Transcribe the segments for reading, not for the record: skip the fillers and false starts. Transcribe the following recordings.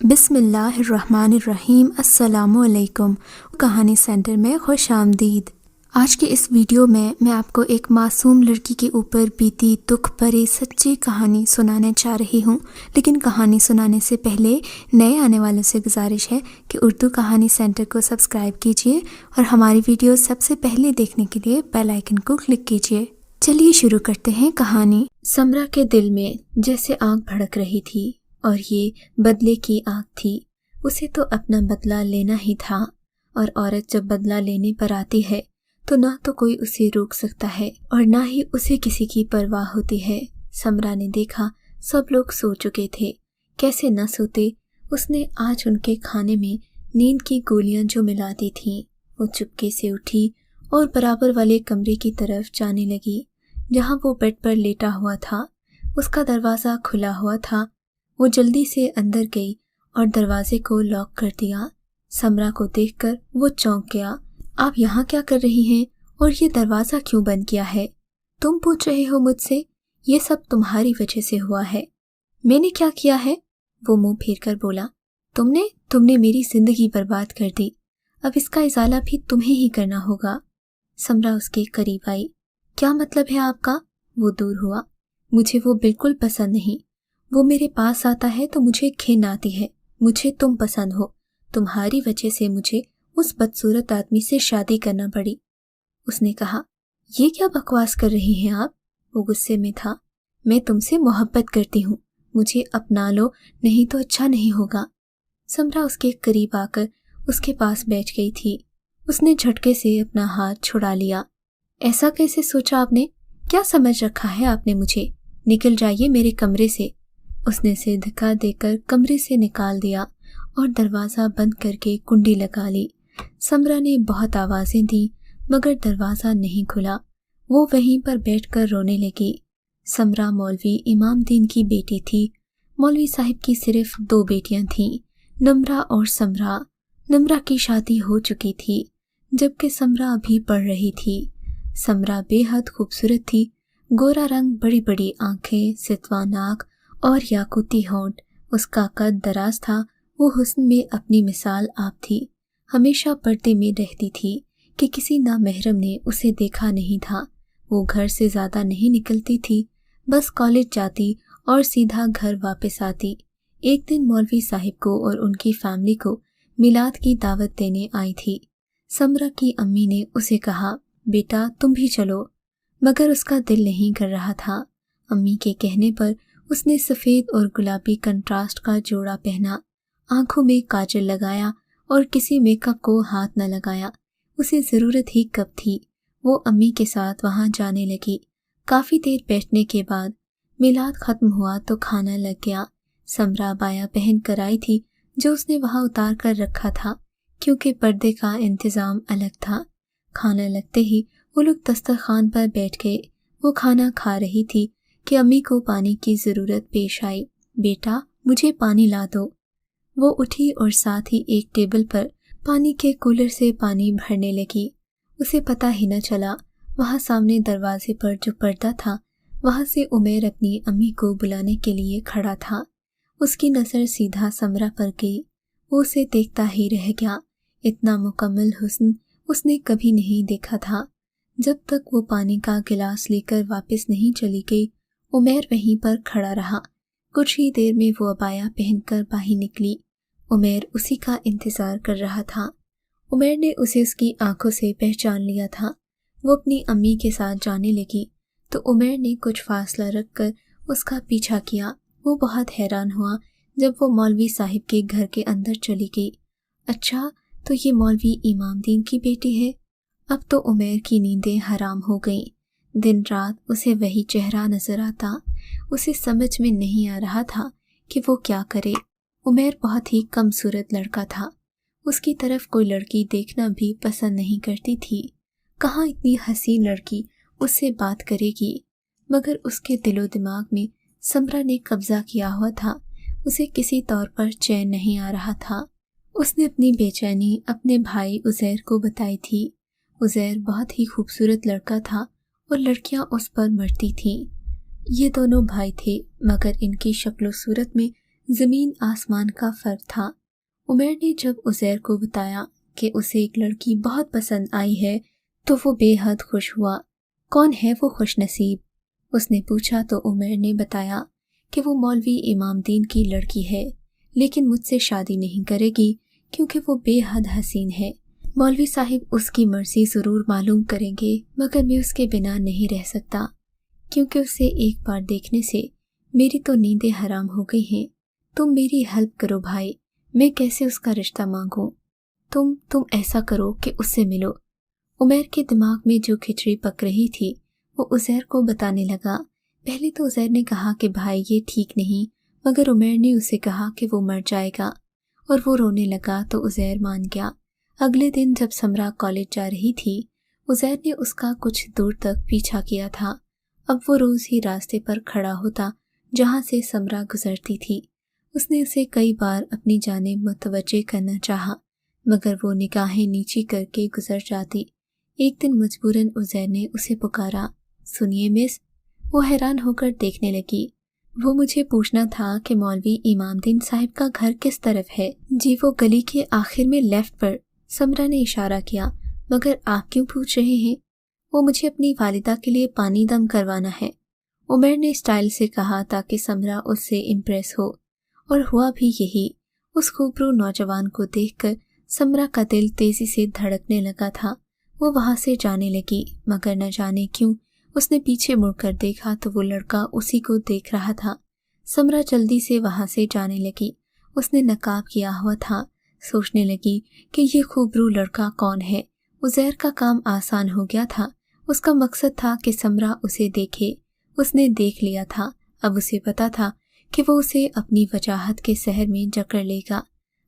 बिस्म الرحیم अस्सलामुअलैकुम। कहानी सेंटर में खुश आमदीद। आज के इस वीडियो में मैं आपको एक मासूम लड़की के ऊपर बीती दुख भरी सच्ची कहानी सुनाने जा रही हूँ। लेकिन कहानी सुनाने से पहले नए आने वालों से गुजारिश है कि उर्दू कहानी सेंटर को सब्सक्राइब कीजिए और हमारी वीडियो सबसे पहले देखने के लिए बेल आइकन को क्लिक कीजिए। चलिए शुरू करते हैं कहानी। समरा के दिल में जैसे आग भड़क रही थी और ये बदले की आग थी। उसे तो अपना बदला लेना ही था, और औरत जब बदला लेने पर आती है तो ना तो कोई उसे रोक सकता है और ना ही उसे किसी की परवाह होती है। समरा ने देखा सब लोग सो चुके थे। कैसे न सोते। उसने आज उनके खाने में नींद की गोलियां जो मिला दी थीं। वो चुपके से उठी और बराबर वाले कमरे की तरफ जाने लगी जहां वो बेड पर लेटा हुआ था। उसका दरवाज़ा खुला हुआ था। वो जल्दी से अंदर गई और दरवाजे को लॉक कर दिया। समरा को देखकर वो चौंक गया। आप यहाँ क्या कर रही हैं और ये दरवाज़ा क्यों बंद किया है? तुम पूछ रहे हो मुझसे? ये सब तुम्हारी वजह से हुआ है। मैंने क्या किया है? वो मुंह फेर कर बोला। तुमने मेरी जिंदगी बर्बाद कर दी। अब इसका इजाला भी तुम्हें ही करना होगा। समरा उसके करीब आई। क्या मतलब है आपका? वो दूर हुआ। मुझे वो बिल्कुल पसंद नहीं। वो मेरे पास आता है तो मुझे घिन आती है। मुझे तुम पसंद हो। तुम्हारी वजह से मुझे उस बदसूरत आदमी से शादी करना पड़ी। उसने कहा। ये क्या बकवास कर रही हैं आप? वो गुस्से में था। मैं तुमसे मोहब्बत करती हूँ। मुझे अपना लो, नहीं तो अच्छा नहीं होगा। समरा उसके करीब आकर उसके पास बैठ गई थी। उसने झटके से अपना हाथ छुड़ा लिया। ऐसा कैसे सोचा आपने? क्या समझ रखा है आपने मुझे? निकल जाइए मेरे कमरे से। उसने उसे धक्का देकर कमरे से निकाल दिया और दरवाज़ा बंद करके कुंडी लगा ली। समरा ने बहुत आवाज़ें दी मगर दरवाज़ा नहीं खुला। वो वहीं पर बैठकर रोने लगी। समरा मौलवी इमामदीन की बेटी थी। मौलवी साहिब की सिर्फ 2 बेटियां थीं, नम्रा और समरा। नम्रा की शादी हो चुकी थी जबकि समरा अभी पढ़ रही थी। समरा बेहद खूबसूरत थी। गोरा रंग, बड़ी बड़ी आंखें, सितवा नाक और याकूती होंठ। उसका कद दराज था। वो हुस्न में अपनी मिसाल आप थी। हमेशा पर्दे में रहती थी कि किसी नामहरम ने उसे देखा नहीं था। वो घर से ज़्यादा नहीं निकलती थी, बस कॉलेज जाती और सीधा घर वापस आती। एक दिन मौलवी साहिब को और उनकी फैमिली को मिलाद की दावत देने आई थी। समरा की अम्मी ने उसे कहा, बेटा तुम भी चलो, मगर उसका दिल नहीं कर रहा था। अम्मी के कहने पर उसने सफ़ेद और गुलाबी कंट्रास्ट का जोड़ा पहना, आंखों में काजल लगाया और किसी मेकअप को हाथ न लगाया। उसे ज़रूरत ही कब थी। वो अम्मी के साथ वहाँ जाने लगी। काफ़ी देर बैठने के बाद मिलाद ख़त्म हुआ तो खाना लग गया। समरा बाया पहन कर आई थी जो उसने वहाँ उतार कर रखा था क्योंकि पर्दे का इंतज़ाम अलग था। खाना लगते ही वो लोग दस्तरखान पर बैठ गए। वो खाना खा रही थी कि अम्मी को पानी की ज़रूरत पेश आई। बेटा मुझे पानी ला दो। वो उठी और साथ ही एक टेबल पर पानी के कूलर से पानी भरने लगी। उसे पता ही न चला वहाँ सामने दरवाजे पर जो पर्दा था वहाँ से उमेर अपनी अम्मी को बुलाने के लिए खड़ा था। उसकी नज़र सीधा समरा पर गई। वो उसे देखता ही रह गया। इतना मुकम्मल हुस्न उसने कभी नहीं देखा था। जब तक वो पानी का गिलास लेकर वापस नहीं चली गई, उमेर वहीं पर खड़ा रहा। कुछ ही देर में वो अबाया पहनकर बाहर निकली। उमेर उसी का इंतज़ार कर रहा था। उमेर ने उसे उसकी आंखों से पहचान लिया था। वो अपनी अम्मी के साथ जाने लगी तो उमेर ने कुछ फासला रखकर उसका पीछा किया। वो बहुत हैरान हुआ जब वो मौलवी साहिब के घर के अंदर चली गई। अच्छा, तो ये मौलवी इमामदीन की बेटी है। अब तो उमेर की नींदें हराम हो गईं। दिन रात उसे वही चेहरा नजर आता। उसे समझ में नहीं आ रहा था कि वो क्या करे। उमेर बहुत ही कमसूरत लड़का था। उसकी तरफ कोई लड़की देखना भी पसंद नहीं करती थी। कहाँ इतनी हसीन लड़की उससे बात करेगी। मगर उसके दिलो दिमाग में समरा ने कब्जा किया हुआ था। उसे किसी तौर पर चैन नहीं आ रहा था। उसने अपनी बेचैनी अपने भाई उज़ैर को बताई थी। उज़ैर बहुत ही खूबसूरत लड़का था और लड़कियां उस पर मरती थीं। ये दोनों भाई थे मगर इनकी शक्ल सूरत में ज़मीन आसमान का फ़र्क था। उमर ने जब उज़ैर को बताया कि उसे एक लड़की बहुत पसंद आई है तो वो बेहद खुश हुआ। कौन है वो खुशनसीब? उसने पूछा तो उमर ने बताया कि वो मौलवी इमामदीन की लड़की है, लेकिन मुझसे शादी नहीं करेगी क्योंकि वो बेहद हसीन है। मौलवी साहिब उसकी मर्जी ज़रूर मालूम करेंगे, मगर मैं उसके बिना नहीं रह सकता क्योंकि उसे एक बार देखने से मेरी तो नींदें हराम हो गई हैं। तुम मेरी हेल्प करो भाई, मैं कैसे उसका रिश्ता मांगूं? तुम ऐसा करो कि उससे मिलो। उमर के दिमाग में जो खिचड़ी पक रही थी वो उज़ैर को बताने लगा। पहले तो उज़ैर ने कहा कि भाई ये ठीक नहीं, मगर उमर ने उसे कहा कि वो मर जाएगा और वो रोने लगा तो उज़ैर मान गया। अगले दिन जब समरा कॉलेज जा रही थी, उज़ैर ने उसका कुछ दूर तक पीछा किया था। अब वो रोज़ ही रास्ते पर खड़ा होता जहाँ से समरा गुजरती थी। उसने उसे कई बार अपनी जानिब मुतवज्जे करना चाहा, मगर वो निगाहें नीची करके गुजर जाती। एक दिन मजबूरन उज़ैर ने उसे पुकारा, सुनिए मिस। वो हैरान होकर देखने लगी। वो मुझे पूछना था कि मौलवी इमामदीन साहिब का घर किस तरफ है। जी वो गली के आखिर में लेफ्ट पर, समरा ने इशारा किया। मगर आप क्यों पूछ रहे हैं? वो मुझे अपनी वालिदा के लिए पानी दम करवाना है, उमर ने स्टाइल से कहा ताकि समरा उससे इम्प्रेस हो। और हुआ भी यही। उस खूबरू नौजवान को देखकर समरा का दिल तेजी से धड़कने लगा था। वो वहां से जाने लगी, मगर न जाने क्यों उसने पीछे मुड़कर देखा तो वो लड़का उसी को देख रहा था। समरा जल्दी से वहां से जाने लगी। उसने नकाब किया हुआ था। सोचने लगी कि ये खूबरू लड़का कौन है। उज़ैर का काम आसान हो गया था। उसका मकसद था कि समरा उसे देखे। उसने देख लिया था। अब उसे पता था कि वो उसे अपनी वजाहत के सहर में जकड़ लेगा।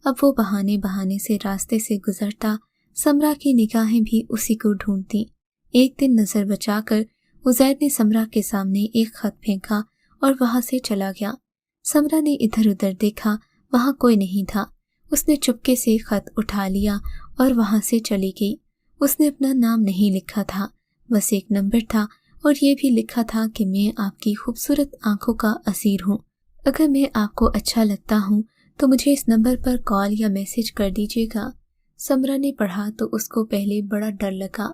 अब वो बहाने बहाने से रास्ते से गुजरता, समरा की निगाहें भी उसी को ढूंढती। एक दिन नजर बचाकर उज़ैर ने समरा के सामने एक खत फेंका और वहां से चला गया। समरा ने इधर उधर देखा, वहां कोई नहीं था। उसने चुपके से खत उठा लिया और वहां से चली गई। उसने अपना नाम नहीं लिखा था, बस एक नंबर था और ये भी लिखा था कि मैं आपकी खूबसूरत आंखों का असीर हूँ। अगर मैं आपको अच्छा लगता हूँ तो मुझे इस नंबर पर कॉल या मैसेज कर दीजिएगा। समरा ने पढ़ा तो उसको पहले बड़ा डर लगा,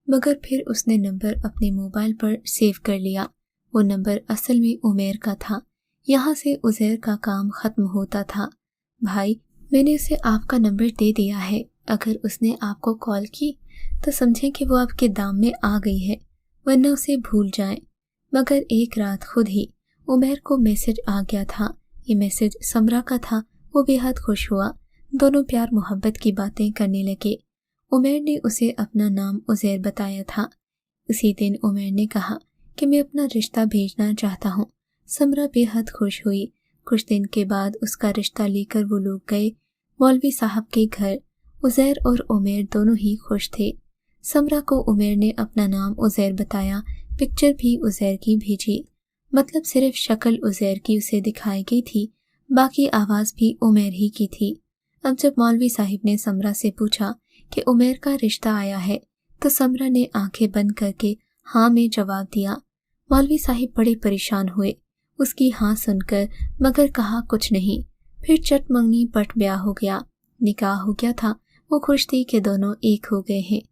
मगर फिर उसने नंबर अपने मोबाइल पर सेव कर लिया। वो नंबर असल में उमर का था। यहाँ से उज़ैर का काम खत्म होता था। भाई, मैंने उसे आपका नंबर दे दिया है। अगर उसने आपको कॉल की तो समझें कि वो आपके दाम में आ गई है, वरना उसे भूल जाएं। मगर एक रात खुद ही उमर को मैसेज आ गया था। ये मैसेज समरा का था। वो बेहद खुश हुआ। दोनों प्यार मोहब्बत की बातें करने लगे। उमर ने उसे अपना नाम उज़ैर बताया था। उसी दिन उमर ने कहा कि मैं अपना रिश्ता भेजना चाहता हूँ। समरा बेहद खुश हुई। कुछ दिन के बाद उसका रिश्ता लेकर वो लोग गए मौलवी साहब के घर। उज़ैर और उमर दोनों ही खुश थे। समरा को उमर ने अपना नाम उज़ैर बताया, पिक्चर भी उज़ैर की भेजी। मतलब सिर्फ शक्ल उज़ैर की उसे दिखाई गई थी, बाकी आवाज़ भी उमर ही की थी। अब जब मौलवी साहिब ने समरा से पूछा कि उमर का रिश्ता आया है तो समरा ने आंखें बंद करके हाँ में जवाब दिया। मौलवी साहिब बड़े परेशान हुए उसकी हाँ सुनकर, मगर कहा कुछ नहीं। फिर चट मंगनी पट ब्याह हो गया, निकाह हो गया था। वो खुश थी कि दोनों एक हो गए हैं।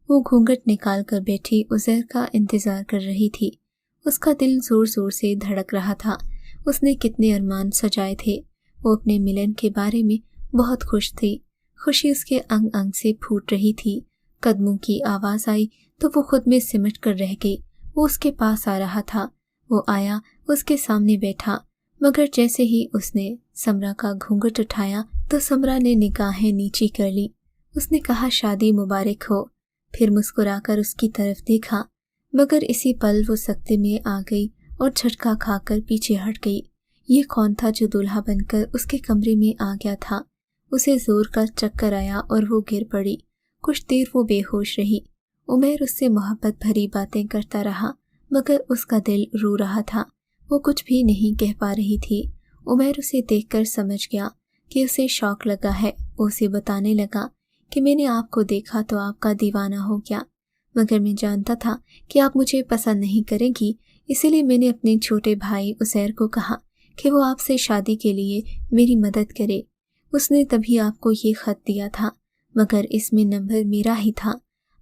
वो घूंघट निकाल कर बैठी उज़ैर का इंतजार कर रही थी। उसका दिल जोर जोर से धड़क रहा था। उसने कितने अरमान सजाए थे। वो अपने मिलन के बारे में बहुत खुश थी। खुशी उसके अंग अंग से फूट रही थी। कदमों की आवाज आई तो वो खुद में सिमट कर रह गई। वो उसके पास आ रहा था। वो आया, उसके सामने बैठा, मगर जैसे ही उसने समरा का घूंघट उठाया तो समरा ने निगाहें नीची कर ली। उसने कहा शादी मुबारक हो, फिर मुस्कुराकर उसकी तरफ देखा, मगर इसी पल वो सकते में आ गई और झटका खाकर पीछे हट गई। ये कौन था जो दूल्हा बनकर उसके कमरे में आ गया था? उसे जोर का चक्कर आया और वो गिर पड़ी। कुछ देर वो बेहोश रही। उमर उससे मोहब्बत भरी बातें करता रहा, मगर उसका दिल रो रहा था। वो कुछ भी नहीं कह पा रही थी। उमर उसे देखकर समझ गया कि उसे शौक लगा है। वो उसे बताने लगा कि मैंने आपको देखा तो आपका दीवाना हो गया, मगर मैं जानता था कि आप मुझे पसंद नहीं करेंगी, इसीलिए मैंने अपने छोटे भाई उज़ैर को कहा کہ وہ آپ سے شادی کے لیے میری مدد کرے۔ اس نے تبھی آپ کو یہ خط دیا تھا، مگر اس میں نمبر میرا ہی تھا۔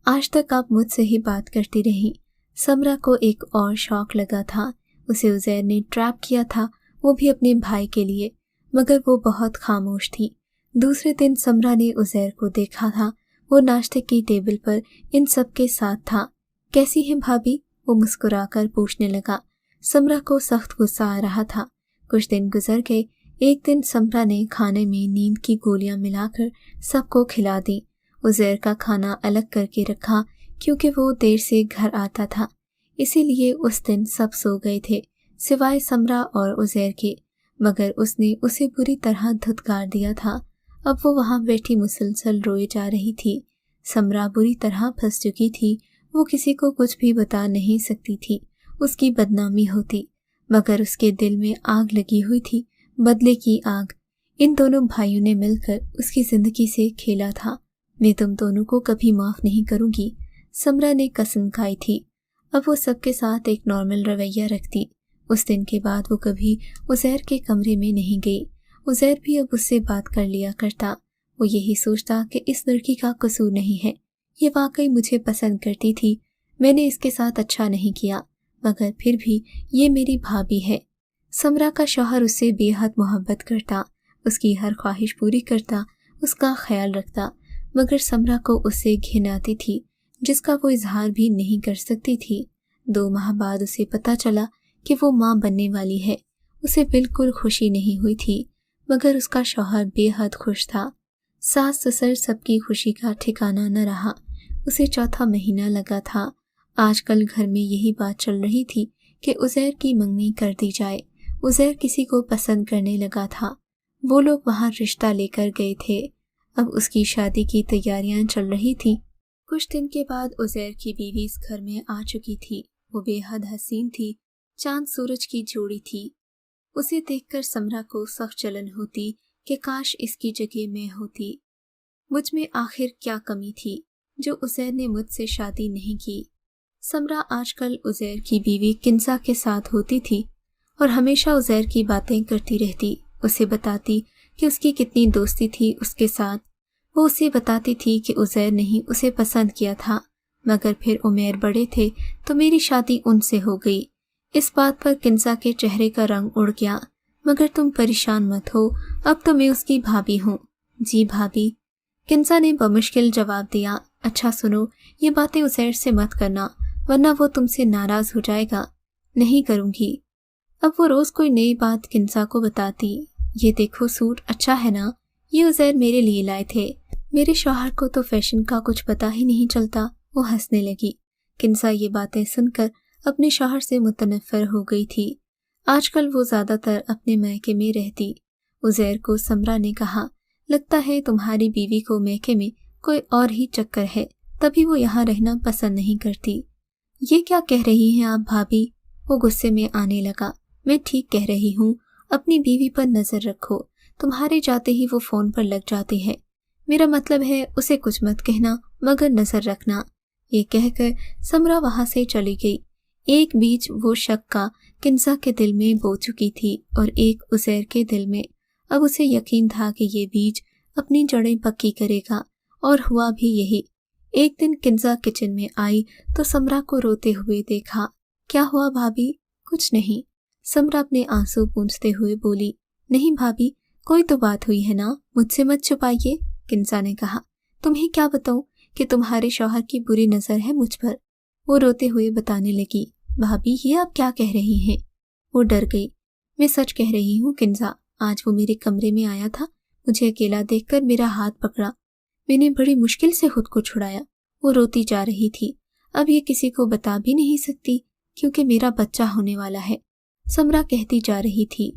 آج تک آپ مجھ سے ہی بات کرتی رہیں۔ سمرہ کو ایک اور شوق لگا تھا، اسے عزیر نے ٹریپ کیا تھا، وہ بھی اپنے بھائی کے لیے، مگر وہ بہت خاموش تھی۔ دوسرے دن سمرہ نے عزیر کو دیکھا تھا، وہ ناشتے کی ٹیبل پر ان سب کے ساتھ تھا۔ کیسی ہیں بھابی؟ وہ مسکرا کر پوچھنے لگا۔ سمرہ کو سخت غصہ آ رہا تھا۔ کچھ دن گزر گئے۔ ایک دن سمرہ نے کھانے میں نیند کی گولیاں ملا کر سب کو کھلا دی۔ عزیر کا کھانا الگ کر کے رکھا کیونکہ وہ دیر سے گھر آتا تھا، اسی لیے اس دن سب سو گئے تھے سوائے سمرہ اور عزیر کے، مگر اس نے اسے بری طرح دھتکار دیا تھا۔ اب وہ وہاں بیٹھی مسلسل روئے جا رہی تھی۔ سمرہ بری طرح پھنس چکی تھی، وہ کسی کو کچھ بھی بتا نہیں سکتی تھی، اس کی بدنامی ہوتی، مگر اس کے دل میں آگ لگی ہوئی تھی، بدلے کی آگ۔ ان دونوں بھائیوں نے مل کر اس کی زندگی سے کھیلا تھا۔ میں تم دونوں کو کبھی معاف نہیں کروں گی، سمرہ نے قسم کھائی تھی۔ اب وہ سب کے ساتھ ایک نارمل رویہ رکھتی۔ اس دن کے بعد وہ کبھی عزیر کے کمرے میں نہیں گئی۔ عزیر بھی اب اس سے بات کر لیا کرتا، وہ یہی سوچتا کہ اس لڑکی کا قصور نہیں ہے، یہ واقعی مجھے پسند کرتی تھی، میں نے اس کے ساتھ اچھا نہیں کیا، مگر پھر بھی یہ میری بھابی ہے۔ سمرہ کا شوہر اس سے بے حد محبت کرتا، اس کی ہر خواہش پوری کرتا، اس کا خیال رکھتا، مگر سمرہ کو اس سے گھن آتی تھی جس کا وہ اظہار بھی نہیں کر سکتی تھی۔ 2 ماہ بعد اسے پتہ چلا کہ وہ ماں بننے والی ہے۔ اسے بالکل خوشی نہیں ہوئی تھی، مگر اس کا شوہر بے حد خوش تھا۔ ساس سسر سب کی خوشی کا ٹھکانہ نہ رہا۔ اسے 4تھا مہینہ لگا تھا۔ آج کل گھر میں یہی بات چل رہی تھی کہ عزیر کی منگنی کر دی جائے۔ عزیر کسی کو پسند کرنے لگا تھا، وہ لوگ وہاں رشتہ لے کر گئے تھے، اب اس کی شادی کی تیاریاں چل رہی تھیں۔ کچھ دن کے بعد عزیر کی بیوی اس گھر میں آ چکی تھی۔ وہ بے حد حسین تھی، چاند سورج کی جوڑی تھی۔ اسے دیکھ کر سمرہ کو سخت جلن ہوتی کہ کاش اس کی جگہ میں ہوتی۔ مجھ میں آخر کیا کمی تھی جو عزیر نے مجھ سے شادی نہیں کی؟ سمرہ آج کل عزیر کی بیوی کنزا کے ساتھ ہوتی تھی اور ہمیشہ عزیر کی باتیں کرتی رہتی، اسے بتاتی کہ اس کی کتنی دوستی تھی اس کے ساتھ۔ وہ اسے بتاتی تھی کہ عزیر نے ہی اسے پسند کیا تھا، مگر پھر عمیر بڑے تھے تو میری شادی ان سے ہو گئی۔ اس بات پر کنزا کے چہرے کا رنگ اڑ گیا۔ مگر تم پریشان مت ہو، اب تو میں اس کی بھابی ہوں۔ جی بھابی، کنزا نے بمشکل جواب دیا۔ اچھا سنو، یہ باتیں عزیر سے مت کرنا ورنہ وہ تم سے ناراض ہو جائے گا۔ نہیں کروں گی۔ اب وہ روز کوئی نئی بات کنزا کو بتاتی۔ یہ دیکھو سوٹ اچھا ہے نا، یہ عزیر میرے لیے لائے تھے، میرے شوہر کو تو فیشن کا کچھ پتہ ہی نہیں چلتا۔ وہ ہنسنے لگی۔ کنزا یہ باتیں سن کر اپنے شوہر سے متنفر ہو گئی تھی۔ آج کل وہ زیادہ تر اپنے میکے میں رہتی۔ عزیر کو سمرہ نے کہا، لگتا ہے تمہاری بیوی کو میکے میں کوئی اور ہی چکر ہے، تبھی وہ یہاں رہنا پسند نہیں کرتی۔ یہ کیا کہہ رہی ہیں آپ بھابی؟ وہ غصے میں آنے لگا۔ میں ٹھیک کہہ رہی ہوں، اپنی بیوی پر نظر رکھو، تمہارے جاتے ہی وہ فون پر لگ جاتی ہے، میرا مطلب ہے اسے کچھ مت کہنا مگر نظر رکھنا۔ یہ کہہ کر سمرہ وہاں سے چلی گئی۔ ایک بیج وہ شک کا کنزا کے دل میں بو چکی تھی اور ایک عزیر کے دل میں۔ اب اسے یقین تھا کہ یہ بیج اپنی جڑیں پکی کرے گا، اور ہوا بھی یہی۔ ایک دن کنزا کچن میں آئی تو سمرہ کو روتے ہوئے دیکھا۔ کیا ہوا بھابی؟ کچھ نہیں، سمرہ اپنے آنسو پونچھتے ہوئے بولی۔ نہیں بھابی، کوئی تو بات ہوئی ہے نا، مجھ سے مت چھپائیے۔ کنزا نے کہا، تمہیں کیا بتاؤں کہ تمہارے شوہر کی بری نظر ہے مجھ پر۔ وہ روتے ہوئے بتانے لگی، بھابی یہ آپ کیا کہہ رہی ہیں؟ وہ ڈر گئی۔ میں سچ کہہ رہی ہوں کنزا، آج وہ میرے کمرے میں آیا تھا، مجھے اکیلا دیکھ کر میرا ہاتھ پکڑا، میں نے بڑی مشکل سے خود کو چھڑایا۔ وہ روتی جا رہی تھی۔ اب یہ کسی کو بتا بھی نہیں سکتی کیونکہ میرا بچہ ہونے والا ہے، سمرہ کہتی جا رہی تھی،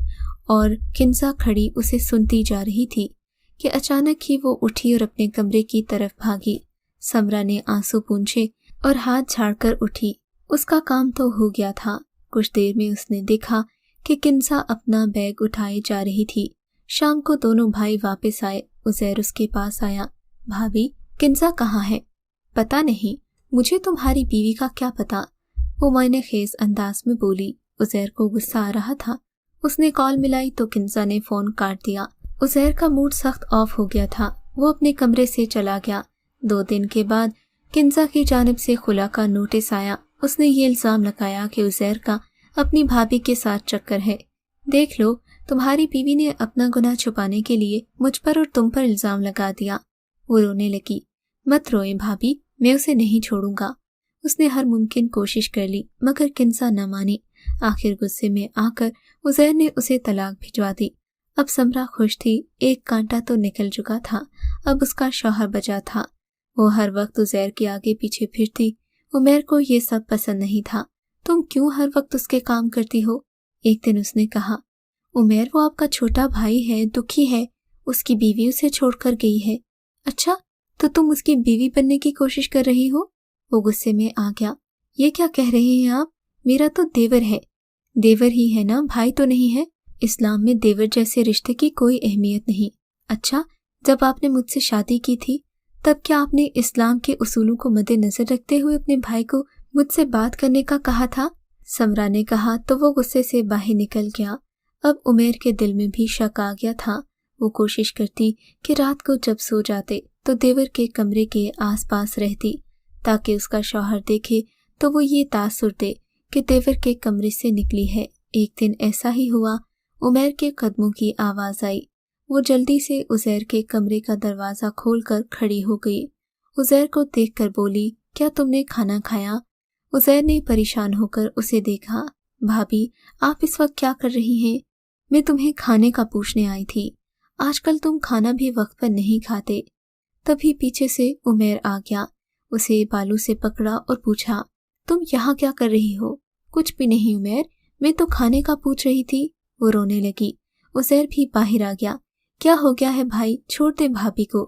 اور کنزا کھڑی اسے سنتی جا رہی تھی کہ اچانک ہی وہ اٹھی اور اپنے کمرے کی طرف بھاگی۔ سمرہ نے آنسو پونچھے اور ہاتھ جھاڑ کر اٹھی۔ اس کا کام تو ہو گیا تھا۔ کچھ دیر میں اس نے دیکھا کہ کنزا اپنا بیگ اٹھائے جا رہی تھی۔ شام کو دونوں بھائی واپس آئے۔ عزیر اس کے پاس آیا۔ بھابی، کنزا کہاں ہے؟ پتہ نہیں، مجھے تمہاری بیوی کا کیا پتا، وہ معنی خیز انداز میں بولی۔ عزیر کو غصہ آ رہا تھا۔ उसने कॉल मिलाई तो किंजा ने फ़ोन काट दिया। उज़ैर का मूड सख्त ऑफ हो गया था। वो अपने कमरे से चला गया। 2 दिन के बाद किंजा की जानिब से खुला का नोटिस आया। उसने ये इल्ज़ाम लगाया कि उज़ैर का अपनी भाभी के साथ चक्कर है। देख लो, तुम्हारी बीवी ने अपना गुनाह छुपाने के लिए मुझ पर और तुम पर इल्ज़ाम लगा दिया। वो रोने लगी। मत रोए भाभी, मैं उसे नहीं छोड़ूंगा। उसने हर मुमकिन कोशिश कर ली मगर किंजा न मानी। आखिर गुस्से में आकर उज़ैर ने उसे तलाक भिजवा दी। अब समरा खुश थी। एक कांटा तो निकल चुका था, अब उसका शौहर बचा था। वो हर वक्त उज़ैर के आगे पीछे फिरती। उमैर को ये सब पसंद नहीं था। तुम क्यों हर वक्त उसके काम करती हो? एक दिन उसने कहा, उमैर वो आपका छोटा भाई है, दुखी है, उसकी बीवी उसे छोड़कर गई है। अच्छा, तो तुम उसकी बीवी बनने की कोशिश कर रही हो? वो गुस्से में आ गया। ये क्या कह रहे हैं आप? मेरा तो देवर है। देवर ही है ना, भाई तो नहीं है। इस्लाम में देवर जैसे रिश्ते की कोई अहमियत नहीं। अच्छा, जब आपने मुझसे शादी की थी तब क्या आपने इस्लाम के उसूलों को मद्देनजर रखते हुए अपने भाई को मुझसे बात करने का कहा था? समरा ने कहा तो वो गुस्से से बाहर निकल गया। अब उमैर के दिल में भी शक आ गया था। वो कोशिश करती कि रात को जब सो जाते तो देवर के कमरे के आसपास रहती ताकि उसका शौहर देखे तो वो ये तासुर दे कि देवर के कमरे से निकली है। एक दिन ऐसा ही हुआ। उमैर के कदमों की आवाज़ आई। वो जल्दी से उज़ैर के कमरे का दरवाज़ा खोलकर खड़ी हो गई। उज़ैर को देखकर बोली, क्या तुमने खाना खाया? उज़ैर ने परेशान होकर उसे देखा। भाभी, आप इस वक्त क्या कर रही हैं? मैं तुम्हें खाने का पूछने आई थी। आजकल तुम खाना भी वक्त पर नहीं खाते। तभी पीछे से उमैर आ गया। उसे बालों से पकड़ा और पूछा, तुम यहाँ क्या कर रही हो? कुछ भी नहीं उमैर, मैं तो खाने का पूछ रही थी। वो रोने लगी। उज़ैर भी बाहर आ गया। क्या हो गया है भाई, छोड़ दे भाभी को।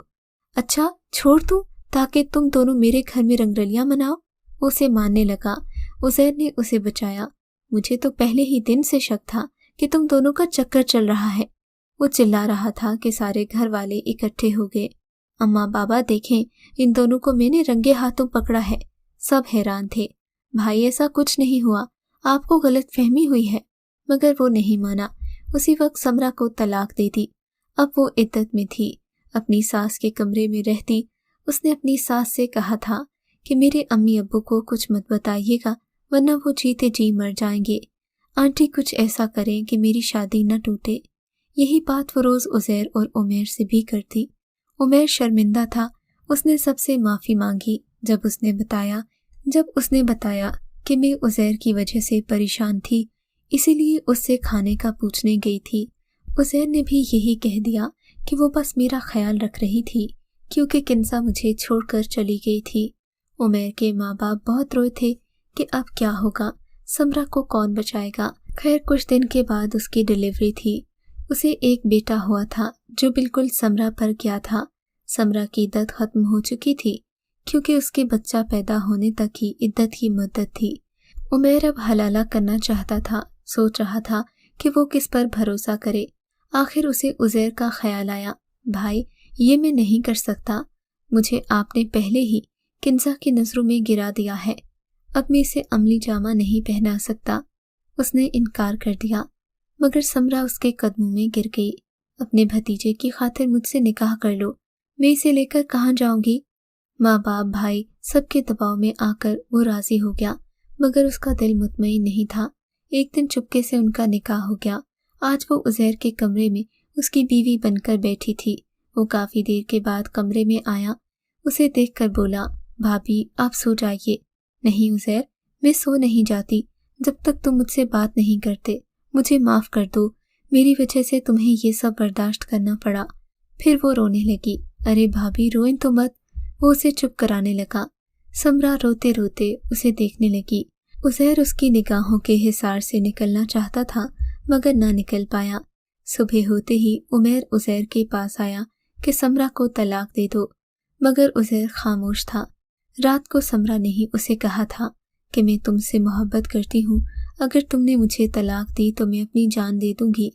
अच्छा, छोड़ दूं ताकि तुम दोनों मेरे घर में रंगरलियां मनाओ? उसे मारने लगा। उज़ैर ने उसे बचाया। मुझे तो पहले ही दिन से शक था कि तुम दोनों का चक्कर चल रहा है। वो चिल्ला रहा था कि सारे घर वाले इकट्ठे हो गए। अम्मा बाबा देखें, इन दोनों को मैंने रंगे हाथों पकड़ा है। सब हैरान थे। भाई ऐसा कुछ नहीं हुआ, आपको गलत फहमी हुई है। मगर वो नहीं माना। उसी वक्त समरा को तलाक दे दी। अब वो इद्दत में थी, अपनी सास के कमरे में रहती। उसने अपनी सास से कहा था कि मेरे अम्मी अब्बू को कुछ मत बताइएगा वरना वो जीते जी मर जाएंगे। आंटी कुछ ऐसा करें कि मेरी शादी न टूटे। यही बात वो रोज़ उज़ैर और उमैर से भी करती। उमैर शर्मिंदा था। उसने सबसे माफ़ी मांगी। जब उसने बताया कि मैं उज़ैर की वजह से परेशान थी, इसीलिए उससे खाने का पूछने गई थी। उज़ैर ने भी यही कह दिया कि वो बस मेरा ख्याल रख रही थी क्योंकि किंजा मुझे छोड़कर चली गई थी। उमैर के माँ बाप बहुत रोए थे कि अब क्या होगा, समरा को कौन बचाएगा। खैर कुछ दिन के बाद उसकी डिलीवरी थी। उसे एक बेटा हुआ था जो बिल्कुल समरा पर गया था। समरा की इद्दत खत्म हो चुकी थी क्योंकि उसके बच्चा पैदा होने तक ही इद्दत की मुद्दत थी। उमैर अब हलाला करना चाहता था। सोच रहा था कि वो किस पर भरोसा करे। आखिर उसे उज़ैर का ख्याल आया। भाई, ये मैं नहीं कर सकता। मुझे आपने पहले ही किंजा की नज़रों में गिरा दिया है। अब मैं इसे अमली जामा नहीं पहना सकता। उसने इनकार कर दिया। मगर समरा उसके कदमों में गिर गई। अपने भतीजे की खातिर मुझसे निकाह कर लो। मैं इसे लेकर कहाँ जाऊंगी? माँ बाप भाई सबके दबाव में आकर वो राजी हो गया, मगर उसका दिल मुतमईन नहीं था। एक दिन चुपके से उनका निकाह हो गया। आज वो उज़ैर के कमरे में उसकी बीवी बनकर बैठी थी। वो काफ़ी देर के बाद कमरे में आया। उसे देखकर बोला, भाभी आप सो जाइए। नहीं उज़ैर, मैं सो नहीं जाती जब तक तुम मुझसे बात नहीं करते। मुझे माफ़ कर दो, मेरी वजह से तुम्हें ये सब बर्दाश्त करना पड़ा। फिर वो रोने लगी। अरे भाभी रोएं तो मत। वो उसे चुप कराने लगा। समरा रोते रोते उसे देखने लगी। उज़ैर उसकी निगाहों के हिसार से निकलना चाहता था मगर ना निकल पाया। सुबह होते ही उमैर उज़ैर के पास आया कि समरा को तलाक दे दो, मगर उज़ैर खामोश था। रात को समरा ने ही उसे कहा था कि मैं तुमसे मोहब्बत करती हूँ, अगर तुमने मुझे तलाक दी तो मैं अपनी जान दे दूंगी।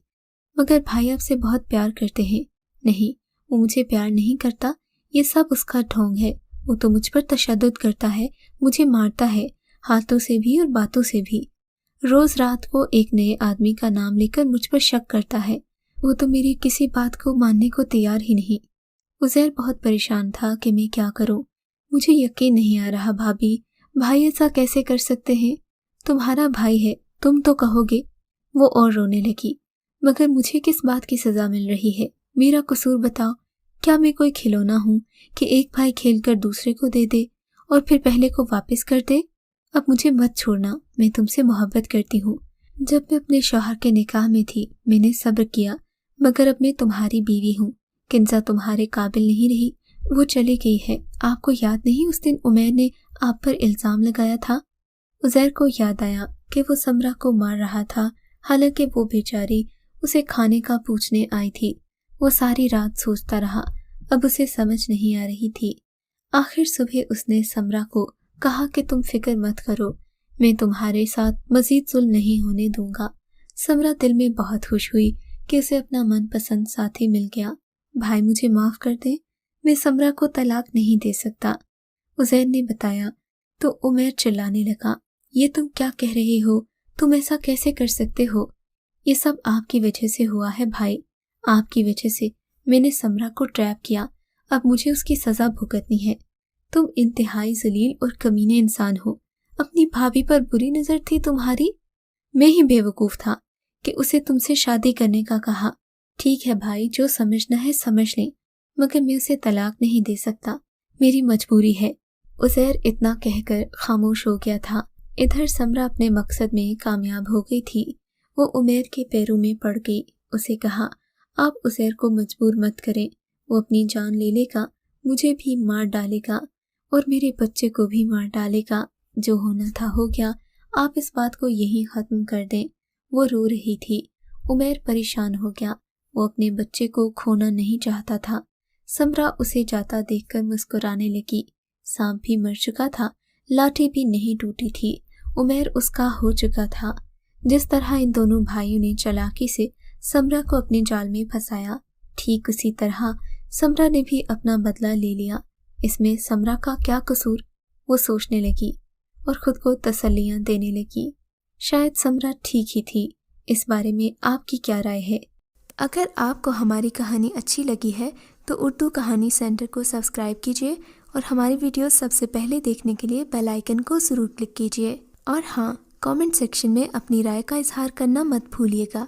मगर भाई आपसे बहुत प्यार करते हैं। नहीं, वो मुझे प्यार नहीं करता, ये सब उसका ढोंग है। वो तो मुझ पर तशद्दुद करता है, मुझे मारता है, हाथों से भी और बातों से भी। روز رات وہ ایک نئے آدمی کا نام لے کر مجھ پر شک کرتا ہے، وہ تو میری کسی بات کو ماننے کو تیار ہی نہیں۔ عزیر بہت پریشان تھا کہ میں کیا کروں۔ مجھے یقین نہیں آ رہا بھابی، بھائی ایسا کیسے کر سکتے ہیں؟ تمہارا بھائی ہے، تم تو کہو گے۔ وہ اور رونے لگی۔ مگر مجھے کس بات کی سزا مل رہی ہے؟ میرا قصور بتاؤ، کیا میں کوئی کھلونا ہوں کہ ایک بھائی کھیل کر دوسرے کو دے دے اور پھر پہلے کو واپس کر دے؟ اب مجھے مت چھوڑنا، میں تم سے محبت کرتی ہوں۔ جب میں اپنے شوہر کے نکاح میں تھی میں نے صبر کیا، مگر اب میں تمہاری بیوی ہوں۔ کنزا تمہارے قابل نہیں رہی، وہ چلی گئی ہے۔ آپ کو یاد نہیں اس دن عمیر نے آپ پر الزام لگایا تھا؟ عزیر کو یاد آیا کہ وہ سمرہ کو مار رہا تھا، حالانکہ وہ بیچاری اسے کھانے کا پوچھنے آئی تھی۔ وہ ساری رات سوچتا رہا، اب اسے سمجھ نہیں آ رہی تھی۔ آخر صبح اس نے سمرہ کو کہا کہ تم فکر مت کرو، میں تمہارے ساتھ مزید ظلم نہیں ہونے دوں گا۔ سمرہ دل میں بہت خوش ہوئی کہ اسے اپنا من پسند ساتھی مل گیا۔ بھائی مجھے معاف کر دیں، میں سمرہ کو طلاق نہیں دے سکتا۔ عزیر نے بتایا تو عمیر چلانے لگا، یہ تم کیا کہہ رہے ہو؟ تم ایسا کیسے کر سکتے ہو؟ یہ سب آپ کی وجہ سے ہوا ہے بھائی، آپ کی وجہ سے میں نے سمرہ کو ٹریپ کیا، اب مجھے اس کی سزا بھگتنی ہے۔ تم انتہائی ذلیل اور کمینے انسان ہو، اپنی بھابھی پر بری نظر تھی تمہاری؟ میں ہی بے وقوف تھا کہ اسے تم سے شادی کرنے کا کہا۔ ٹھیک ہے بھائی، جو سمجھنا ہے سمجھ لیں، مگر میں اسے طلاق نہیں دے سکتا، میری مجبوری ہے۔ عزیر اتنا کہہ کر خاموش ہو گیا تھا۔ ادھر سمرہ اپنے مقصد میں کامیاب ہو گئی تھی۔ وہ عمیر کے پیروں میں پڑ گئی، اسے کہا آپ عزیر کو مجبور مت کریں، وہ اپنی جان لے لے گا، مجھے بھی مار ڈالے گا اور میرے بچے کو بھی مار ڈالے گا۔ جو ہونا تھا ہو گیا، آپ اس بات کو یہیں ختم کر دیں۔ وہ رو رہی تھی۔ عمیر پریشان ہو گیا، وہ اپنے بچے کو کھونا نہیں چاہتا تھا۔ سمرہ اسے جاتا دیکھ کر مسکرانے لگی۔ سانپ بھی مر چکا تھا، لاٹھی بھی نہیں ٹوٹی تھی، عمیر اس کا ہو چکا تھا۔ جس طرح ان دونوں بھائیوں نے چالاکی سے سمرہ کو اپنے جال میں پھنسایا، ٹھیک اسی طرح سمرہ نے بھی اپنا بدلہ لے لیا۔ اس میں سمرہ کا کیا قصور؟ وہ سوچنے لگی اور خود کو تسلیاں دینے لگی۔ شاید سمرہ ٹھیک ہی تھی۔ اس بارے میں آپ کی کیا رائے ہے؟ اگر آپ کو ہماری کہانی اچھی لگی ہے تو اردو کہانی سینٹر کو سبسکرائب کیجیے اور ہماری ویڈیوز سب سے پہلے دیکھنے کے لیے بیل آئیکن کو ضرور کلک کیجیے۔ اور ہاں، کامنٹ سیکشن میں اپنی رائے کا اظہار کرنا مت بھولیے گا۔